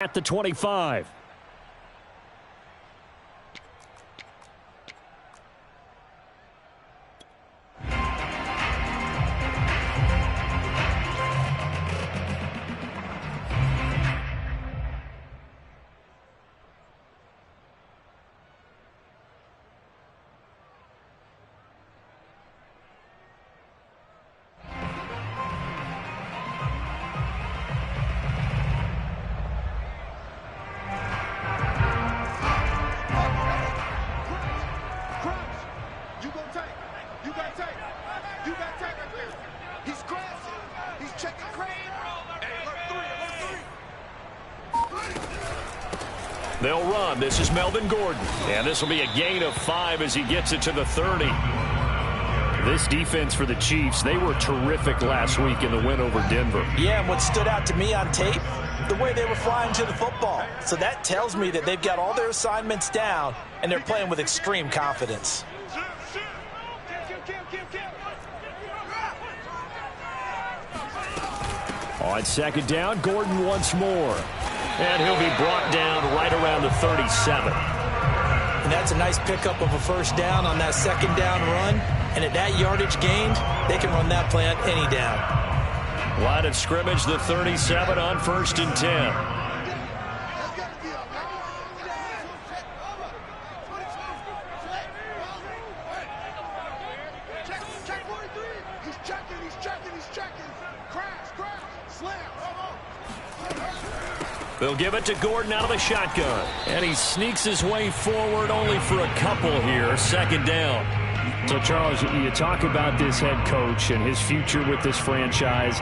At the 25. They'll run. This is Melvin Gordon. And this will be a gain of 5 as he gets it to the 30. This defense for the Chiefs, they were terrific last week in the win over Denver. Yeah, and what stood out to me on tape, the way they were flying to the football. So that tells me that they've got all their assignments down, and they're playing with extreme confidence. On second down, Gordon once more. And he'll be brought down right around the 37. And that's a nice pickup of a first down on that second down run. And at that yardage gained, they can run that play on any down. Line of scrimmage, the 37 on 1st and 10. They'll give it to Gordon out of the shotgun. And he sneaks his way forward only for a couple here. Second down. So, Charles, you talk about this head coach and his future with this franchise.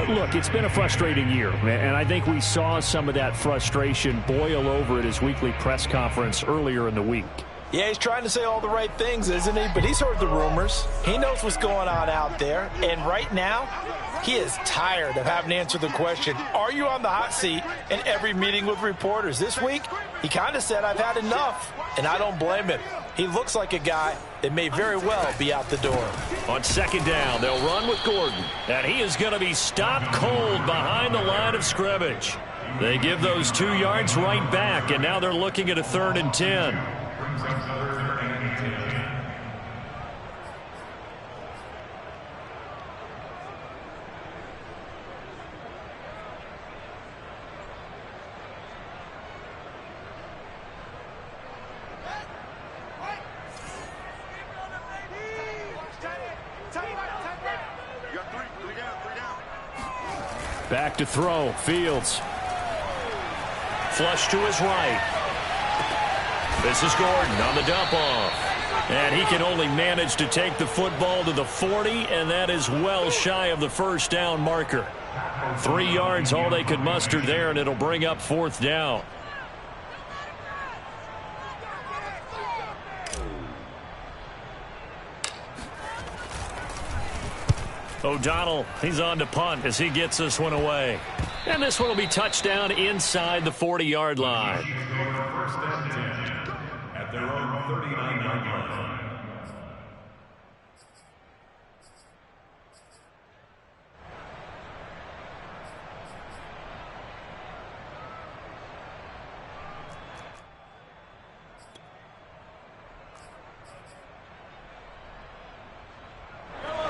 Look, it's been a frustrating year, and I think we saw some of that frustration boil over at his weekly press conference earlier in the week. Yeah, he's trying to say all the right things, isn't he? But he's heard the rumors. He knows what's going on out there. And right now, he is tired of having to answer the question, are you on the hot seat, in every meeting with reporters. This week, he kind of said, I've had enough, and I don't blame him. He looks like a guy that may very well be out the door. On second down, they'll run with Gordon, and he is going to be stopped cold behind the line of scrimmage. They give those 2 yards right back, and now they're looking at a 3rd and 10. Back to throw. Fields. Flush to his right. This is Gordon on the dump off. And he can only manage to take the football to the 40, and that is well shy of the first down marker. 3 yards all they could muster there, and it'll bring up 4th down. O'Donnell, he's on to punt as he gets this one away. And this one will be touchdown inside the 40-yard line. First and 10 at their own 39-yard line.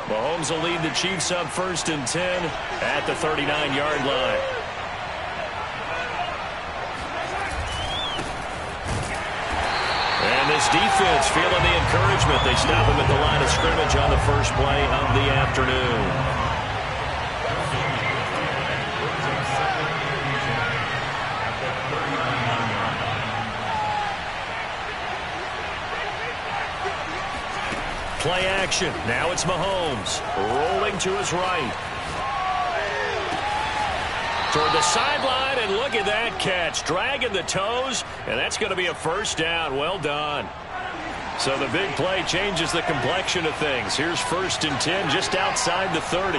Mahomes will lead the Chiefs up 1st and 10 at the 39-yard line. And this defense feeling the encouragement. They stop him at the line of scrimmage on the first play of the afternoon. Play action. Now it's Mahomes rolling to his right. Toward the sideline, and look at that catch. Dragging the toes, and that's going to be a first down. Well done. So the big play changes the complexion of things. Here's 1st and 10 just outside the 30.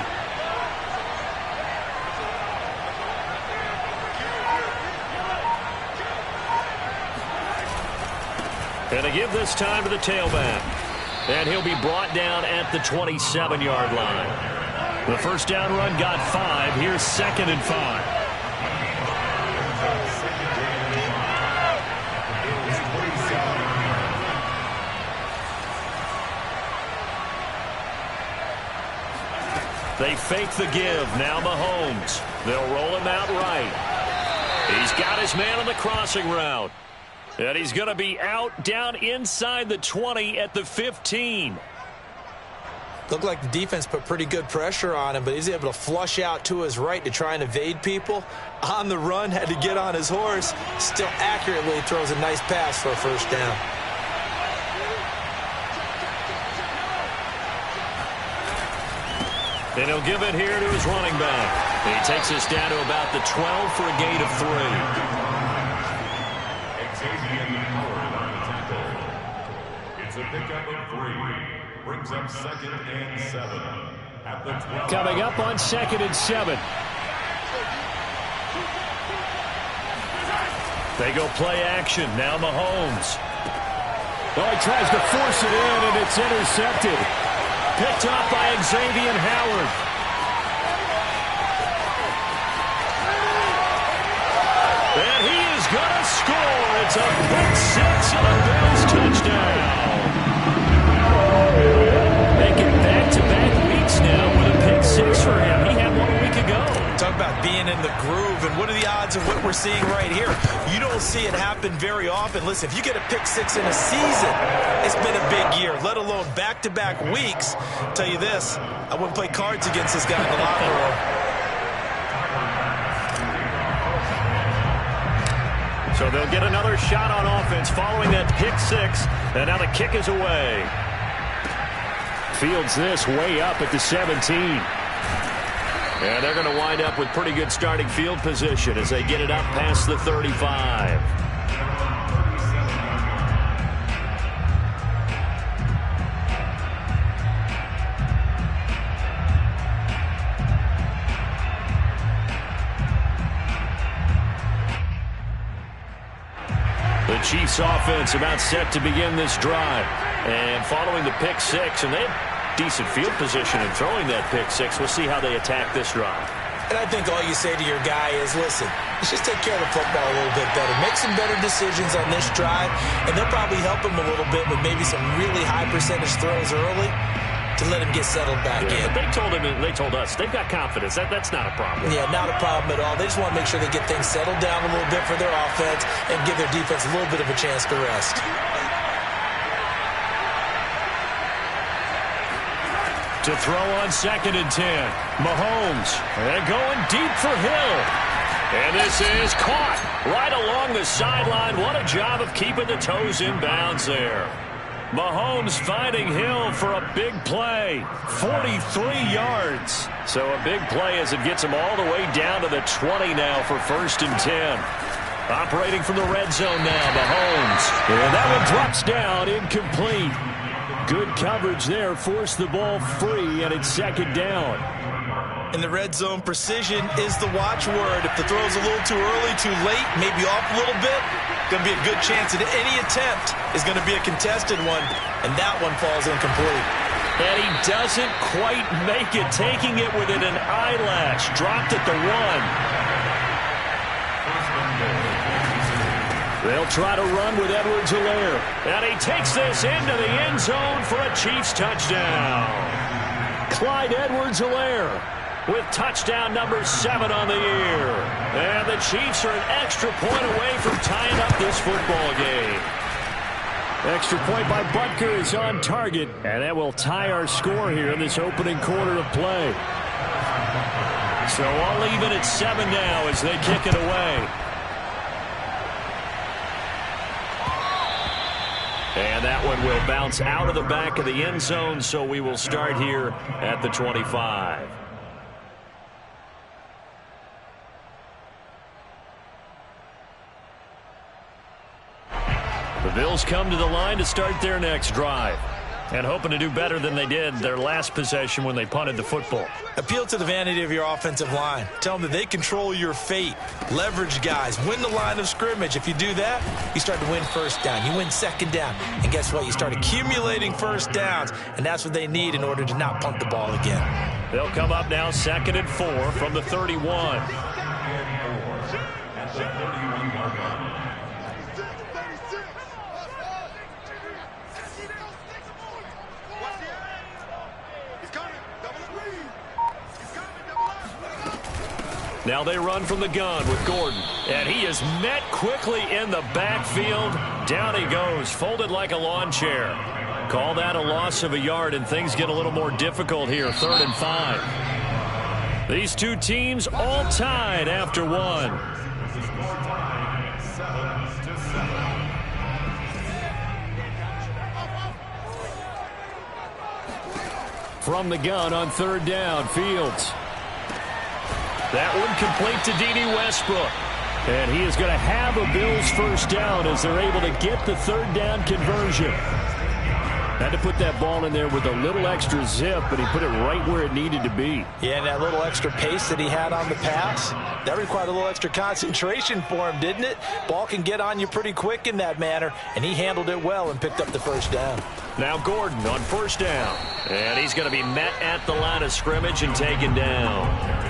And to give this time to the tailback. And he'll be brought down at the 27-yard line. The first down run got 5. Here's 2nd and 5. They fake the give. Now Mahomes. They'll roll him out right. He's got his man on the crossing route. And he's going to be out down inside the 20 at the 15. Looked like the defense put pretty good pressure on him, but he's able to flush out to his right to try and evade people. On the run, had to get on his horse. Still accurately throws a nice pass for a first down. And he'll give it here to his running back. He takes us down to about the 12 for a gain of 3. It's a pickup of 3. Brings up 2nd and 7 at the 12. Coming up on 2nd and 7. They go play action. Now Mahomes. Oh, he tries to force it in, and it's intercepted. Picked off by Xavier Howard. And he is going to score. It's a pick 6 and a Bills touchdown. Making back-to-back weeks now with a pick 6 for him. He had one a week ago. Talk about being in the groove, and what are the odds of what we're seeing right here? You don't see it happen very often. Listen, if you get a pick 6 in a season, it's been a big year, let alone back-to-back weeks. I'll tell you this, I wouldn't play cards against this guy in the locker room. So they'll get another shot on offense following that pick 6, and now the kick is away. Fields this way up at the 17. And they're going to wind up with pretty good starting field position as they get it up past the 35. The Chiefs offense about set to begin this drive. And following the pick 6, and they have decent field position in throwing that pick 6. We'll see how they attack this drive. And I think all you say to your guy is, listen, let's just take care of the football a little bit better. Make some better decisions on this drive, and they'll probably help him a little bit with maybe some really high percentage throws early to let him get settled back in. But they told us they've got confidence. That's not a problem. Yeah, not a problem at all. They just want to make sure they get things settled down a little bit for their offense and give their defense a little bit of a chance to rest. To throw on 2nd and 10. Mahomes. And going deep for Hill. And this is caught right along the sideline. What a job of keeping the toes in bounds there. Mahomes finding Hill for a big play. 43 yards. So a big play as it gets him all the way down to the 20 now for 1st and 10. Operating from the red zone now, Mahomes. And that one drops down, incomplete. Good coverage there, forced the ball free, and it's 2nd down. In the red zone, precision is the watchword. If the throw's a little too early, too late, maybe off a little bit, going to be a good chance that any attempt is going to be a contested one, and that one falls incomplete. And he doesn't quite make it, taking it within an eyelash. Dropped at the 1. They'll try to run with Edwards-Helaire. And he takes this into the end zone for a Chiefs touchdown. Clyde Edwards-Helaire with touchdown number 7 on the year. And the Chiefs are an extra point away from tying up this football game. Extra point by Butker is on target. And that will tie our score here in this opening quarter of play. So I'll leave it at 7 now as they kick it away. And that one will bounce out of the back of the end zone, so we will start here at the 25. The Bills come to the line to start their next drive. And hoping to do better than they did their last possession when they punted the football. Appeal to the vanity of your offensive line. Tell them that they control your fate. Leverage guys. Win the line of scrimmage. If you do that, you start to win first down. You win second down. And guess what? You start accumulating first downs. And that's what they need in order to not punt the ball again. They'll come up now 2nd and 4 from the 31. At the 31-yard line. Now they run from the gun with Gordon. And he is met quickly in the backfield. Down he goes, folded like a lawn chair. Call that a loss of a yard, and things get a little more difficult here. 3rd and 5. These two teams all tied after one. From the gun on 3rd down, Fields. That one complete to D.D. Westbrook. And he is going to have a Bills first down as they're able to get the 3rd down conversion. Had to put that ball in there with a little extra zip, but he put it right where it needed to be. Yeah, and that little extra pace that he had on the pass, that required a little extra concentration for him, didn't it? Ball can get on you pretty quick in that manner, and he handled it well and picked up the first down. Now Gordon on 1st down. And he's going to be met at the line of scrimmage and taken down.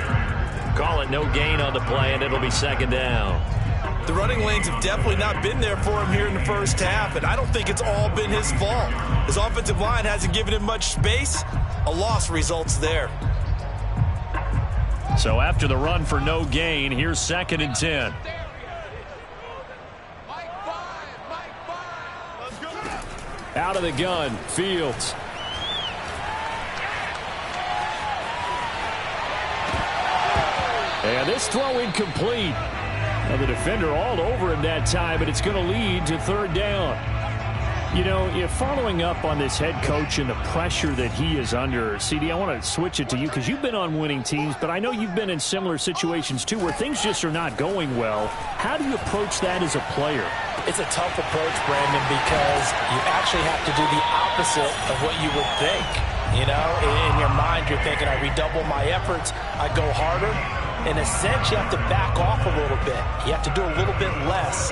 Call it no gain on the play, and it'll be 2nd down. The running lanes have definitely not been there for him here in the first half, and I don't think it's all been his fault. His offensive line hasn't given him much space. A loss results there. So after the run for no gain, here's 2nd and 10. Out of the gun, Fields. And this throw incomplete. Now the defender all over him that time, but it's going to lead to 3rd down. You know, following up on this head coach and the pressure that he is under, CD, I want to switch it to you because you've been on winning teams, but I know you've been in similar situations too where things just are not going well. How do you approach that as a player? It's a tough approach, Brandon, because you actually have to do the opposite of what you would think. You know, in your mind, you're thinking, I redouble my efforts, I go harder. In a sense, you have to back off a little bit. You have to do a little bit less.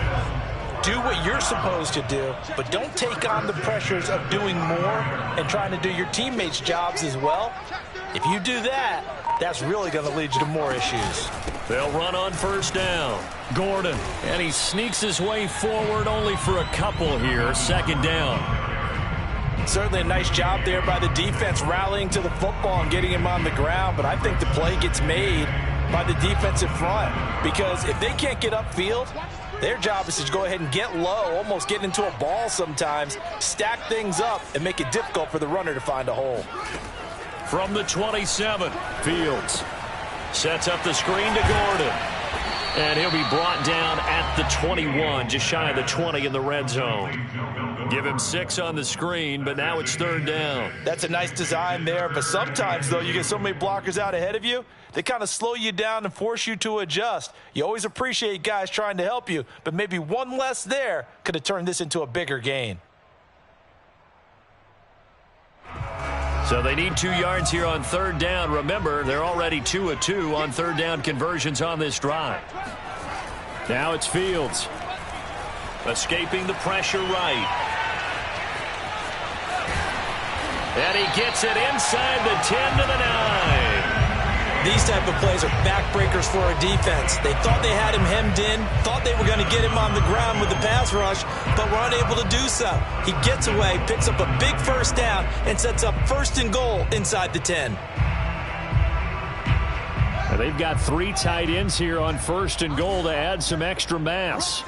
Do what you're supposed to do, but don't take on the pressures of doing more and trying to do your teammates' jobs as well. If you do that, that's really going to lead you to more issues. They'll run on 1st down. Gordon, and he sneaks his way forward only for a couple here. 2nd down. Certainly a nice job there by the defense rallying to the football and getting him on the ground, but I think the play gets made by the defensive front, because if they can't get upfield, their job is to go ahead and get low, almost get into a ball sometimes, stack things up, and make it difficult for the runner to find a hole. From the 27, Fields sets up the screen to Gordon. And he'll be brought down at the 21, just shy of the 20 in the red zone. Give him 6 on the screen, but now it's 3rd down. That's a nice design there, but sometimes, though, you get so many blockers out ahead of you, they kind of slow you down and force you to adjust. You always appreciate guys trying to help you, but maybe one less there could have turned this into a bigger gain. So they need 2 yards here on 3rd down. Remember, they're already 2 of 2 on 3rd down conversions on this drive. Now it's Fields. Escaping the pressure right. And he gets it inside the 10 to the 9. These type of plays are backbreakers for a defense. They thought they had him hemmed in, thought they were going to get him on the ground with the pass rush, but were unable to do so. He gets away, picks up a big first down, and sets up 1st and goal inside the 10. Now they've got 3 tight ends here on 1st and goal to add some extra mass.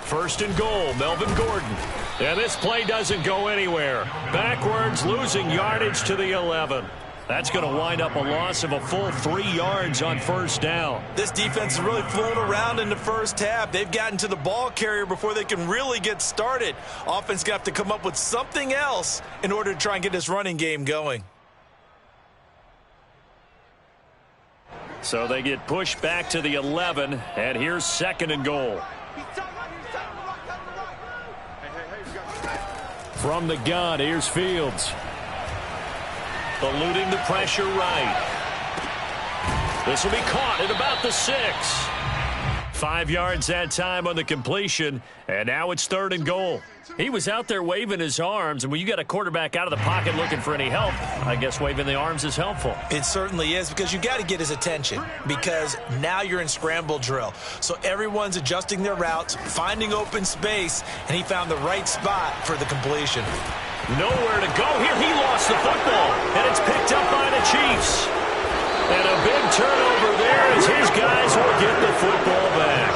First and goal, Melvin Gordon. And this play doesn't go anywhere. Backwards, losing yardage to the 11. That's going to wind up a loss of a full 3 yards on 1st down. This defense is really flown around in the first half. They've gotten to the ball carrier before they can really get started. Offense got to come up with something else in order to try and get this running game going. So they get pushed back to the 11, and here's 2nd and goal. From the gun, here's Fields. Eluding the pressure right. This will be caught at about the 6. 5 yards that time on the completion, and now it's 3rd and goal. He was out there waving his arms, and when you got a quarterback out of the pocket looking for any help, I guess waving the arms is helpful. It certainly is, because you got to get his attention, because now you're in scramble drill. So everyone's adjusting their routes, finding open space, and he found the right spot for the completion. Nowhere to go here. He lost the football, and it's picked up by the Chiefs. And a big turnover there as his guys will get the football back.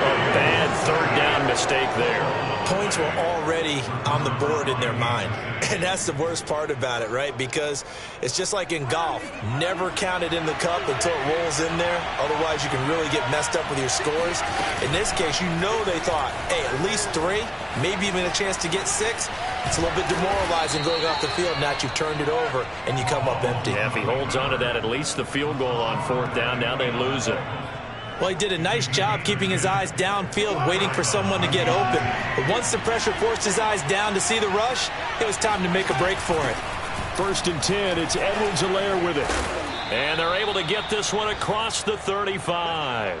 A bad 3rd down mistake there. Points were already on the board in their mind. And that's the worst part about it, right? Because it's just like in golf. Never count it in the cup until it rolls in there. Otherwise, you can really get messed up with your scores. In this case, you know they thought, hey, at least 3, maybe even a chance to get 6. It's a little bit demoralizing going off the field. Now that you've turned it over and you come up empty. Yeah, if he holds on to that, at least the field goal on 4th down. Now they lose it. Well, he did a nice job keeping his eyes downfield, waiting for someone to get open. But once the pressure forced his eyes down to see the rush, it was time to make a break for it. 1st and 10, it's Edwards-Helaire with it. And they're able to get this one across the 35.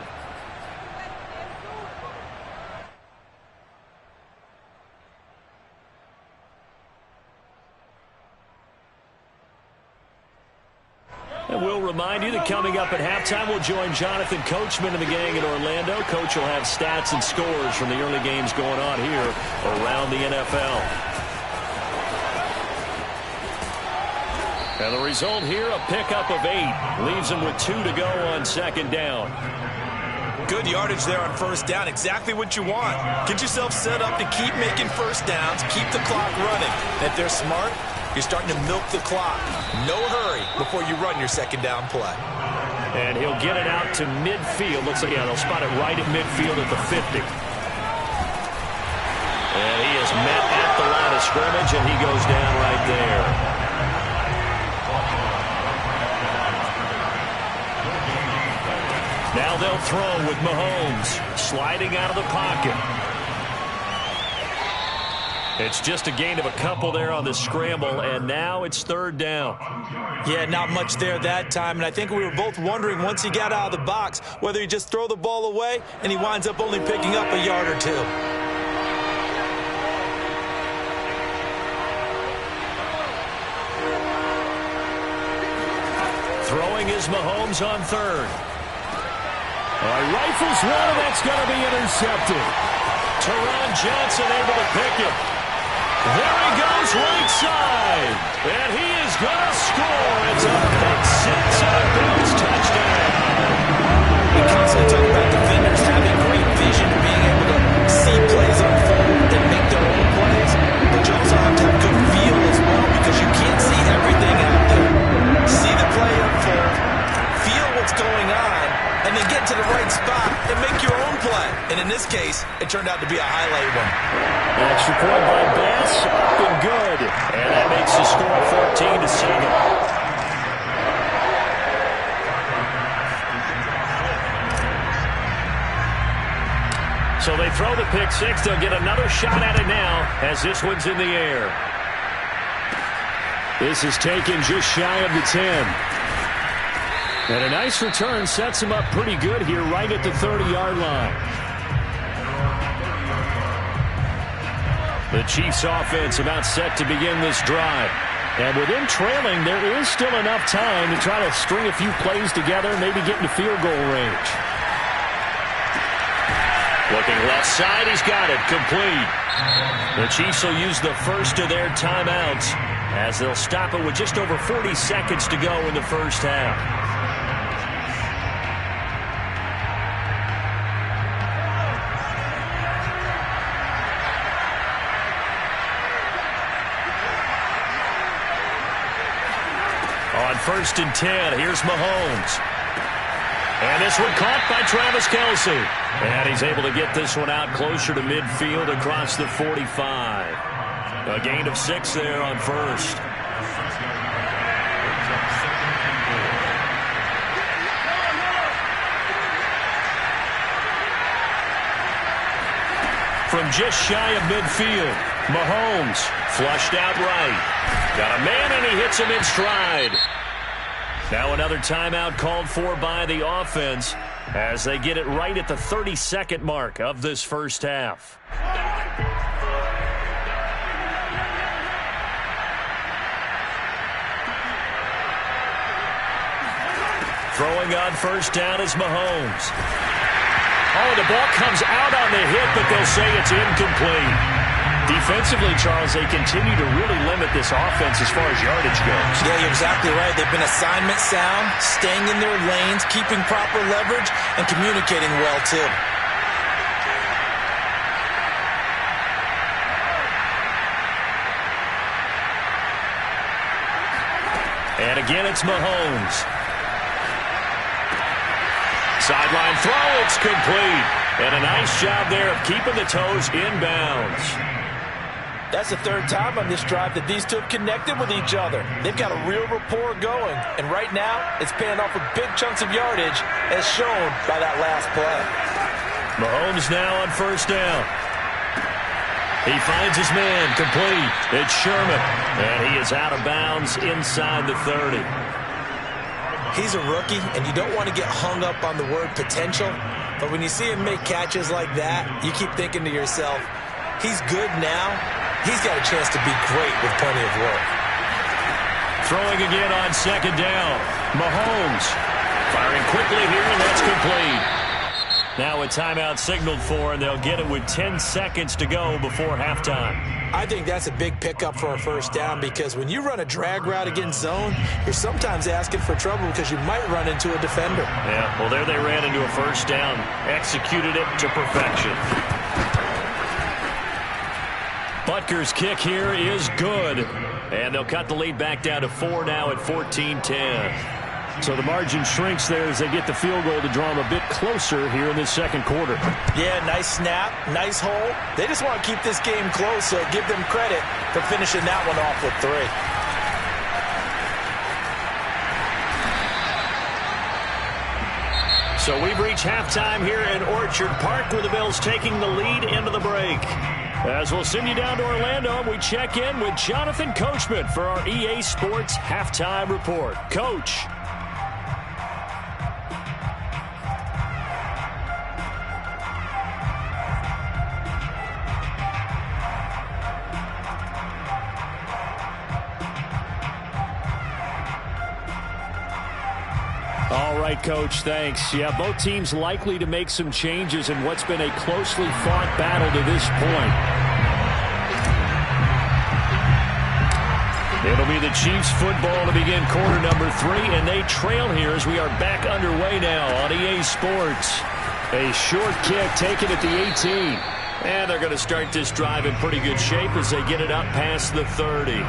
And we'll remind you that coming up at halftime, we'll join Jonathan Coachman and the gang in Orlando. Coach will have stats and scores from the early games going on here around the NFL. And the result here, a pickup of 8. Leaves them with 2 to go on 2nd down. Good yardage there on 1st down. Exactly what you want. Get yourself set up to keep making 1st downs, keep the clock running. And if they're smart, you're starting to milk the clock. No hurry before you run your 2nd down play. And he'll get it out to midfield. Looks like, yeah, they'll spot it right at midfield at the 50. And he is met at the line of scrimmage, and he goes down right there. Now they'll throw with Mahomes sliding out of the pocket. It's just a gain of a couple there on the scramble, and now it's 3rd down. Yeah, not much there that time, and I think we were both wondering once he got out of the box whether he just throw the ball away, and he winds up only picking up a yard or 2. Throwing is Mahomes on 3rd. Rifles one, and that's going to be intercepted. Teron Johnson able to pick it. There he goes right side. And he is going to score. It's a pick 6 and a Bills touchdown. We constantly talk about defenders having great vision and being able to see plays unfold and make their own plays. But you also have to have good feel as well, because you can't see everything out there. See the play unfold, feel what's going on, and then get to the right spot and make your own play. And in this case, it turned out to be a highlight one. Extra point by Bass, up and good. And that makes the score 14-7. So they throw the pick 6. They'll get another shot at it now as this one's in the air. This is taken just shy of the 10. And a nice return sets him up pretty good here right at the 30-yard line. The Chiefs offense about set to begin this drive. And with him trailing, there is still enough time to try to string a few plays together, maybe get into field goal range. Looking left side, he's got it, complete. The Chiefs will use the first of their timeouts as they'll stop it with just over 40 seconds to go in the first half. On 1st and 10, here's Mahomes. And this one caught by Travis Kelce. And he's able to get this one out closer to midfield across the 45. A gain of 6 there on 1st. From just shy of midfield, Mahomes flushed out right. Got a man, and he hits him in stride. Now another timeout called for by the offense as they get it right at the 32nd mark of this first half. Throwing on first down is Mahomes. Oh, the ball comes out on the hit, but they'll say it's incomplete. Defensively, Charles, they continue to really limit this offense as far as yardage goes. Yeah, you're exactly right. They've been assignment sound, staying in their lanes, keeping proper leverage, and communicating well, too. And again, it's Mahomes. Sideline throw, it's complete. And a nice job there of keeping the toes inbounds. That's the third time on this drive that these two have connected with each other. They've got a real rapport going. And right now, it's paying off with big chunks of yardage, as shown by that last play. Mahomes now on first down. He finds his man, complete. It's Sherman. And he is out of bounds inside the 30. He's a rookie, and you don't want to get hung up on the word potential. But when you see him make catches like that, you keep thinking to yourself, he's good now. He's got a chance to be great with plenty of work. Throwing again on second down. Mahomes firing quickly here, and that's complete. Now a timeout signaled for, and they'll get it with 10 seconds to go before halftime. I think that's a big pickup for a first down, because when you run a drag route against zone, you're sometimes asking for trouble because you might run into a defender. Yeah, well, there they ran into a first down, executed it to perfection. Butker's kick here is good, and they'll cut the lead back down to 4 now at 14-10. So the margin shrinks there as they get the field goal to draw them a bit closer here in this second quarter. Yeah, nice snap, nice hole. They just want to keep this game close, so give them credit for finishing that one off with 3. So we've reached halftime here in Orchard Park, where the Bills taking the lead into the break. As we'll send you down to Orlando, we check in with Jonathan Coachman for our EA Sports Halftime Report. Coach. All right, Coach, thanks. Yeah, both teams likely to make some changes in what's been a closely fought battle to this point. It'll be the Chiefs football to begin quarter number 3, and they trail here as we are back underway now on EA Sports. A short kick taken at the 18. And they're going to start this drive in pretty good shape as they get it up past the 30.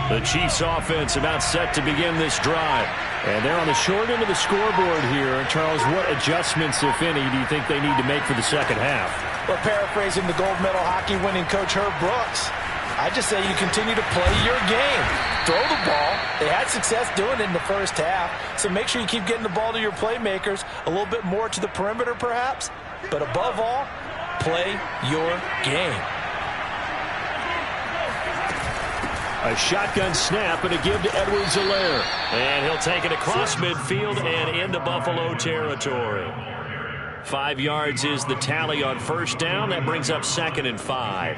The Chiefs offense about set to begin this drive. And they're on the short end of the scoreboard here. Charles, what adjustments, if any, do you think they need to make for the second half? Well, paraphrasing the gold medal hockey winning coach Herb Brooks, I just say you continue to play your game. Throw the ball. They had success doing it in the first half, so make sure you keep getting the ball to your playmakers, a little bit more to the perimeter perhaps, but above all, play your game. A shotgun snap and a give to Edwards-Helaire. And he'll take it across midfield and into Buffalo territory. 5 yards is the tally on first down. That brings up 2nd and 5.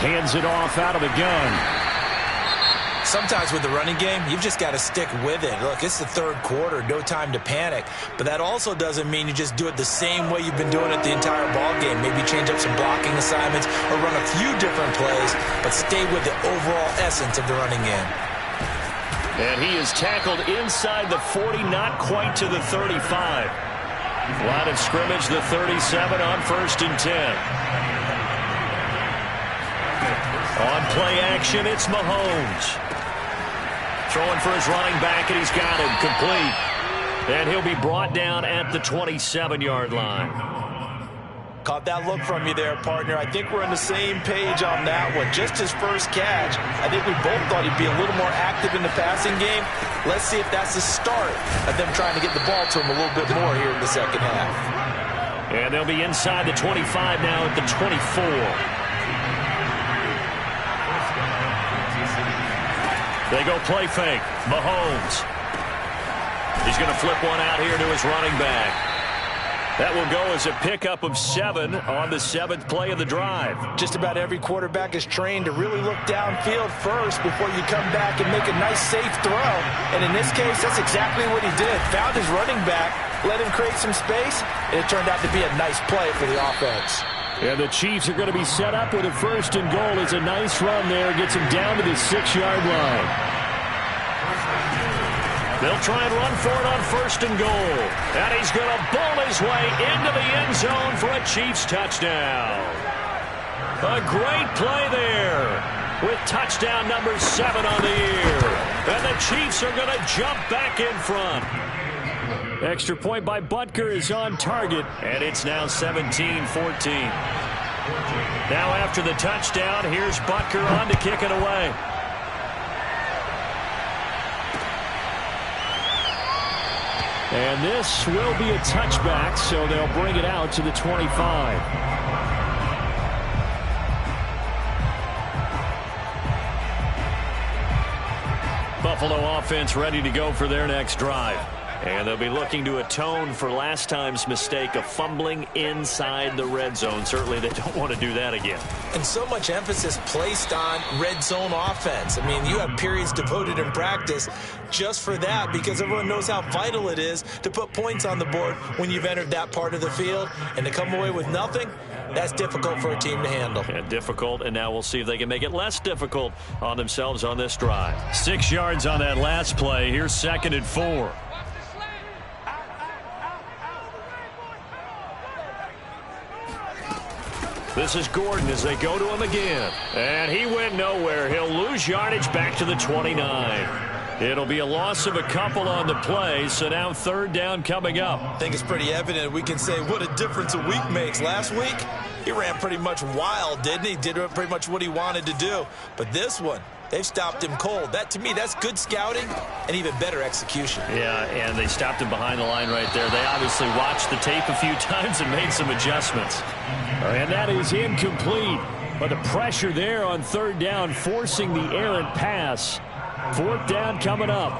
Hands it off out of the gun. Sometimes with the running game, you've just got to stick with it. Look, it's the third quarter, no time to panic. But that also doesn't mean you just do it the same way you've been doing it the entire ball game. Maybe change up some blocking assignments or run a few different plays, but stay with the overall essence of the running game. And he is tackled inside the 40, not quite to the 35. Line of scrimmage, the 37 on 1st and 10. On play action, it's Mahomes. Throwing for his running back, and he's got him complete. And he'll be brought down at the 27-yard line. Caught that look from you there, partner. I think we're on the same page on that one. Just his first catch, I think we both thought he'd be a little more active in the passing game. Let's see if that's the start of them trying to get the ball to him a little bit more here in the second half. And they'll be inside the 25 now at the 24. They go play fake. Mahomes. He's going to flip one out here to his running back. That will go as a pickup of 7 on the 7th play of the drive. Just about every quarterback is trained to really look downfield first before you come back and make a nice, safe throw. And in this case, that's exactly what he did. Found his running back, let him create some space, and it turned out to be a nice play for the offense. And the Chiefs are going to be set up with a 1st and goal. It's a nice run there. Gets him down to the 6-yard line. They'll try and run for it on 1st and goal. And he's going to bowl his way into the end zone for a Chiefs touchdown. A great play there with touchdown number 7 on the year. And the Chiefs are going to jump back in front. Extra point by Butker is on target, and it's now 17-14. Now after the touchdown, here's Butker on to kick it away. And this will be a touchback, so they'll bring it out to the 25. Buffalo offense ready to go for their next drive. And they'll be looking to atone for last time's mistake of fumbling inside the red zone. Certainly they don't want to do that again. And so much emphasis placed on red zone offense. I mean, you have periods devoted in practice just for that because everyone knows how vital it is to put points on the board when you've entered that part of the field. And to come away with nothing, that's difficult for a team to handle. And difficult, and now we'll see if they can make it less difficult on themselves on this drive. 6 yards on that last play. Here's 2nd and 4. This is Gordon as they go to him again. And he went nowhere. He'll lose yardage back to the 29. It'll be a loss of a couple on the play, so now 3rd down coming up. I think it's pretty evident. We can say what a difference a week makes. Last week, he ran pretty much wild, didn't he? Did pretty much what he wanted to do. But this one, they've stopped him cold. That, to me, that's good scouting and even better execution. Yeah, and they stopped him behind the line right there. They obviously watched the tape a few times and made some adjustments. And that is incomplete. But the pressure there on 3rd down, forcing the errant pass. 4th down coming up.